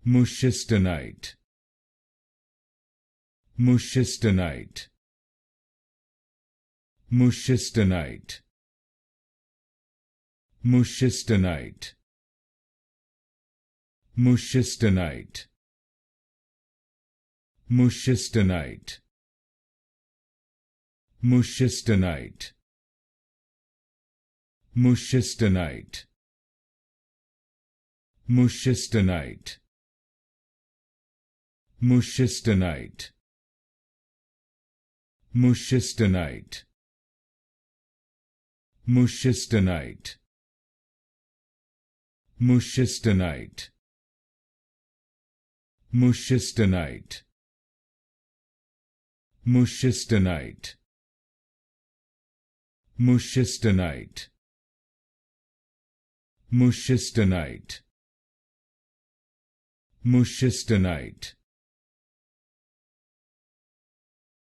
Mushistonite. Mushistonite. Mushistonite. Mushistonite. Mushistonite. Mushistonite. Mushistonite. Mushistonite. Mushistonite. Mushistonite. Mushistonite. Mushistonite. Mushistonite. Mushistonite. Mushistonite. Mushistonite. Mushistonite. Mushistonite.